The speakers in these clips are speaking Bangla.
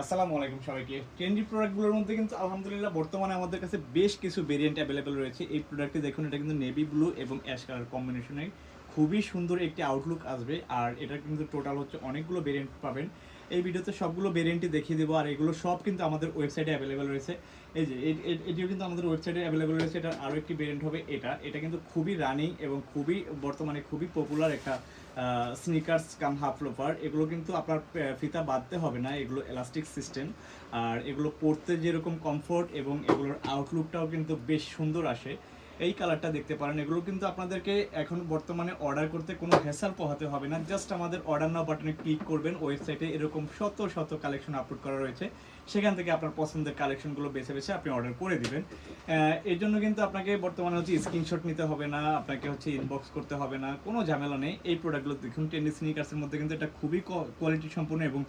আসসালামু আলাইকুম সবাইকে। ট্রেন্ডি প্রোডাক্টগুলোর মধ্যে কিন্তু আলহামদুলিল্লাহ বর্তমানে আমাদের কাছে বেশ কিছু ভেরিয়েন্ট অ্যাভেলেবেল রয়েছে। এই প্রোডাক্টটি দেখুন, এটা কিন্তু নেভি ব্লু এবং অ্যাশ কালার কম্বিনেশনে খুবই সুন্দর একটি আউটলুক আসবে। আর এটা কিন্তু টোটাল হচ্ছে অনেকগুলো ভেরিয়েন্ট পাবেন। এই ভিডিওতে সবগুলো ভেরিয়েন্টই দেখিয়ে দেবো, আর এগুলো সব কিন্তু আমাদের ওয়েবসাইটে অ্যাভেলেবেল রয়েছে। এই যে এটিও কিন্তু আমাদের ওয়েবসাইটে অ্যাভেলেবেল রয়েছে। এটা আরও একটি ভেরিয়েন্ট হবে এটা কিন্তু খুবই রানিং এবং খুবই বর্তমানে খুবই পপুলার একটা স্নিকার্স কাম হাফ লোফার। এগুলো কিন্তু আপনার ফিতা বাঁধতে হবে না, এগুলো এলাস্টিক সিস্টেম। আর এগুলো পরতে যেরকম কমফোর্ট এবং এগুলোর আউটলুকটাও কিন্তু বেশ সুন্দর আসে। এই কালারটা দেখতে পারেন। এগুলো কিন্তু আপনাদেরকে এখন বর্তমানে অর্ডার করতে কোনো হ্যাসেল পোহাতে হবে না, জাস্ট আমাদের অর্ডার নাও বাটনে ক্লিক করবেন। ওয়েবসাইটে এরকম শত শত কালেকশন আপলোড করা রয়েছে, সেখান থেকে আপনার পছন্দের কালেকশনগুলো বেছে বেছে আপনি অর্ডার করে দিবেন। এর জন্য কিন্তু আপনাকে বর্তমানে হচ্ছে স্ক্রিনশট নিতে হবে না, আপনাকে হচ্ছে ইনবক্স করতে হবে না, কোনো ঝামেলা নেই। এই প্রোডাক্টগুলো দেখুন, ট্রেন্ডি স্নিকার্সের মধ্যে কিন্তু এটা খুবই কোয়ালিটি সম্পূর্ণ এবং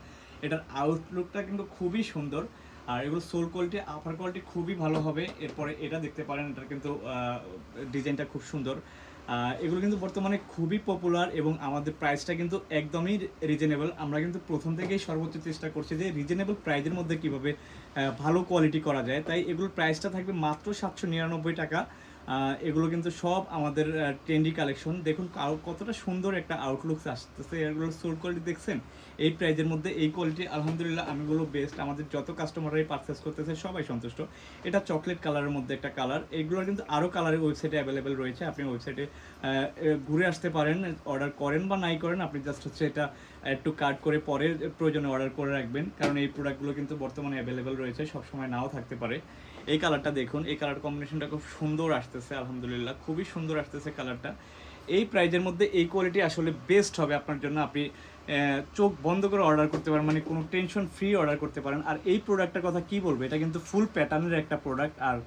এটার আউটলুকটা কিন্তু খুবই সুন্দর। আর এগুলো সোল কোয়ালিটি আপার কোয়ালিটি খুবই ভালো হবে। এরপরে এটা দেখতে পারেন, এটার কিন্তু ডিজাইনটা খুব সুন্দর। এগুলো কিন্তু বর্তমানে খুবই পপুলার এবং আমাদের প্রাইসটা কিন্তু একদমই রিজনেবল। আমরা কিন্তু প্রথম থেকেই সর্বোচ্চ চেষ্টা করছি যে রিজনেবল প্রাইসের মধ্যে কীভাবে ভালো কোয়ালিটি করা যায়। তাই এগুলোর প্রাইসটা থাকবে মাত্র 799 টাকা। এগুলো কিন্তু সব আমাদের ট্রেন্ডি কালেকশন। দেখুন কতটা সুন্দর একটা আউটলুকস আসতেছে। এগুলোর সোল কোয়ালিটি দেখছেন? এই প্রাইজের মধ্যে এই কোয়ালিটি আলহামদুলিল্লাহ আমিগুলো বেস্ট। আমাদের যত কাস্টমাররাই পারচেস করতেছে সবাই সন্তুষ্ট। এটা চকলেট কালারের মধ্যে একটা কালার। এগুলোর কিন্তু আরও কালারের ওয়েবসাইটে অ্যাভেলেবেল রয়েছে। আপনি ওয়েবসাইটে ঘুরে আসতে পারেন, অর্ডার করেন বা নাই করেন, আপনি জাস্ট হচ্ছে এটা একটু কার্ড করে পরে প্রয়োজনে অর্ডার করে রাখবেন, কারণ এই প্রোডাক্টগুলো কিন্তু বর্তমানে অ্যাভেলেবেল রয়েছে, সবসময় নাও থাকতে পারে। এই কালারটা দেখুন, এই কালার কম্বিনেশনটা খুব সুন্দর আসতেছে, আলহামদুলিল্লাহ খুবই সুন্দর আসতেছে কালারটা। এই প্রাইজের মধ্যে এই কোয়ালিটি আসলে বেস্ট হবে আপনার জন্য। আপনি চোখ বন্ধ করে অর্ডার করতে পারেন, মানে কোনো টেনশন ফ্রি অর্ডার করতে পারেন। আর এই প্রোডাক্টের কথা কি বলবো, এটা কিন্তু ফুল প্যাটার্নের একটা প্রোডাক্ট, আর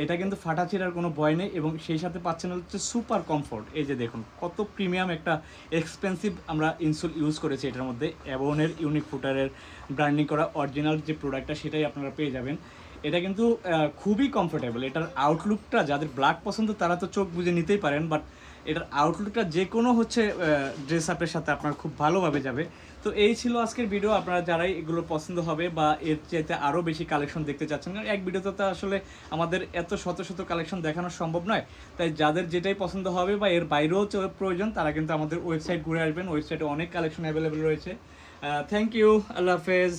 এটা কিন্তু ফাটা ছিঁড়ার কোনো ভয় নেই এবং সেই সাথে পাচ্ছেন হচ্ছে সুপার কমফোর্ট। এই যে দেখুন কত প্রিমিয়াম একটা এক্সপেন্সিভ আমরা ইনসোল ইউজ করেছি এটার মধ্যে। অ্যাভনের ইউনিক ফুটারের ব্র্যান্ডিং করা অরিজিনাল যে প্রোডাক্টটা সেটাই আপনারা পেয়ে যাবেন। এটা কিন্তু খুবই কমফোর্টেবল। এটার আউটলুকটা যাদের ব্ল্যাক পছন্দ তারা তো চোখ বুঝে নিতেই পারেন, বাট এটার আউটলুকটা যে কোনো হচ্ছে ড্রেস আপের সাথে আপনার খুব ভালোভাবে যাবে। তো এই ছিল আজকের ভিডিও। আপনারা যারাই এগুলো পছন্দ হবে বা এর চাইতে আরও বেশি কালেকশন দেখতে চাচ্ছেন, কারণ এক ভিডিওতে তো আসলে আমাদের এত শত শত কালেকশন দেখানো সম্ভব নয়, তাই যাদের যেটাই পছন্দ হবে বা এর বাইরেও প্রয়োজন তারা কিন্তু আমাদের ওয়েবসাইট ঘুরে আসবেন। ওয়েবসাইটে অনেক কালেকশন অ্যাভেলেবেল রয়েছে। থ্যাংক ইউ, আল্লাহ হাফেজ।